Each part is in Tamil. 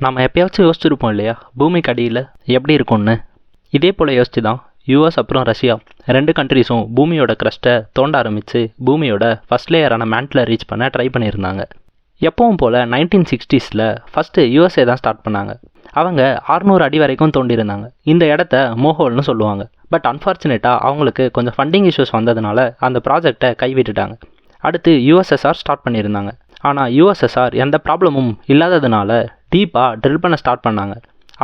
நம்ம எப்பயாச்சும் யோசிச்சிருப்போம் இல்லையா, பூமிக்கு அடியில் எப்படி இருக்கும்னு. இதே போல் யோசிச்சு தான் யூஎஸ் அப்புறம் ரஷ்யா ரெண்டு கண்ட்ரிஸும் பூமியோட க்ரஸ்ட்டை தோண்ட ஆரம்பித்து பூமியோட ஃபஸ்ட் லேயரான மேண்ட்டில் ரீச் பண்ண ட்ரை பண்ணியிருந்தாங்க. எப்பவும் போல் 1960s ஃபஸ்ட்டு யூஎஸ்ஏ தான் ஸ்டார்ட் பண்ணாங்க. அவங்க 600 அடி வரைக்கும் தோண்டியிருந்தாங்க. இந்த இடத்த மோஹோல்னு சொல்லுவாங்க. பட் அன்ஃபார்ச்சுனேட்டாக அவங்களுக்கு கொஞ்சம் ஃபண்டிங் இஷ்யூஸ் வந்ததுனால அந்த ப்ராஜெக்டை கைவிட்டுட்டாங்க. அடுத்து யூஎஸ்எஸ்ஆர் ஸ்டார்ட் பண்ணியிருந்தாங்க. ஆனால் யூஎஸ்எஸ்ஆர் எந்த ப்ராப்ளமும் இல்லாததுனால டீப்பாக ட்ரில் பண்ண ஸ்டார்ட் பண்ணாங்க.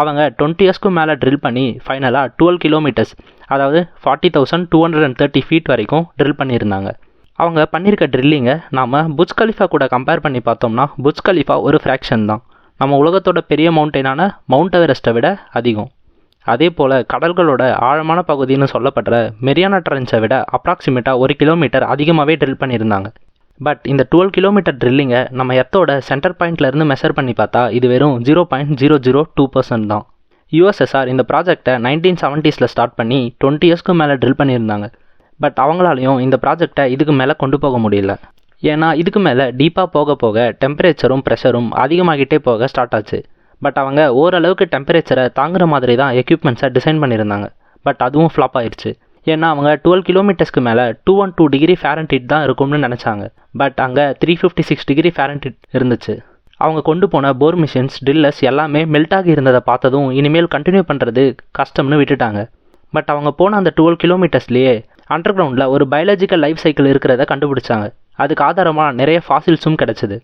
அவங்க 20 இயர்ஸ்க்கு மேலே ட்ரில் பண்ணி ஃபைனலாக 12 கிலோமீட்டர்ஸ், அதாவது 40,230 ஃபீட் வரைக்கும் ட்ரில் பண்ணியிருந்தாங்க. அவங்க பண்ணியிருக்க ட்ரில்லிங்கை நாம் புர்ஜ் கலிஃபா கூட கம்பேர் பண்ணி பார்த்தோம்னா புர்ஜ் கலிஃபா ஒரு ஃப்ராக்ஷன் தான். நம்ம உலகத்தோட பெரிய மவுண்டெயினான மவுண்ட் எவரெஸ்ட்டை விட அதிகம். அதே போல் கடல்களோட ஆழமான பகுதின்னு சொல்லப்படுற மெரியானா ட்ரென்ச்சை விட அப்ராக்சிமேட்டாக 1 கிலோமீட்டர் அதிகமாகவே ட்ரில் பண்ணியிருந்தாங்க. பட் இந்த 12 கிலோமீட்டர் ட்ரில்லிங்கை நம்ம எர்த்தோட சென்டர் பாயிண்ட்லேருந்து மெஷர் பண்ணி பார்த்தா இது வெறும் 0.002% தான். யூஎஸ்எஸ்ஆர் இந்த ப்ராஜெக்டை 1970s ஸ்டார்ட் பண்ணி 20 இயர்ஸ்க்கு மேலே ட்ரில் பண்ணியிருந்தாங்க. பட் அவங்களாலையும் இந்த ப்ராஜெக்டை இதுக்கு மேலே கொண்டு போக முடியல. ஏன்னா இதுக்கு மேலே டீப்பாக போக போக டெம்பரேச்சரும் ப்ரெஷரும் அதிகமாகிட்டே போக ஸ்டார்ட் ஆச்சு. பட் அவங்க ஓரளவுக்கு டெம்பரேச்சரை தாங்குற மாதிரி தான் எக்யூப்மெண்ட்ஸை டிசைன் பண்ணியிருந்தாங்க. பட் அதுவும் ஃப்ளாப் ஆயிடுச்சு. ஏன்னா அவங்க 12 கிலோமீட்டர்ஸ்க்கு மேலே 212 டிகிரி ஃபாரன்ஹீட் தான் இருக்கும்னு நினச்சாங்க. பட் அங்கே 356 டிகிரி ஃபாரன்ஹீட் இருந்துச்சு. அவங்க கொண்டு போன போர் மிஷின்ஸ், ட்ரில்லர்ஸ் எல்லாமே மெல்ட் ஆகி இருந்ததை பார்த்ததும் இனிமேல் கண்டினியூ பண்ணுறது கஷ்டம்னு விட்டுட்டாங்க. பட் அவங்க போன அந்த 12 கிலோமீட்டர்ஸ்லேயே அண்டர் கிரவுண்டில் ஒரு பயாலஜிக்கல் லைஃப் சைக்கிள் இருக்கிறத கண்டுபிடிச்சாங்க. அதுக்கு ஆதாரமாக நிறைய ஃபாசில்ஸும் கிடச்சிது.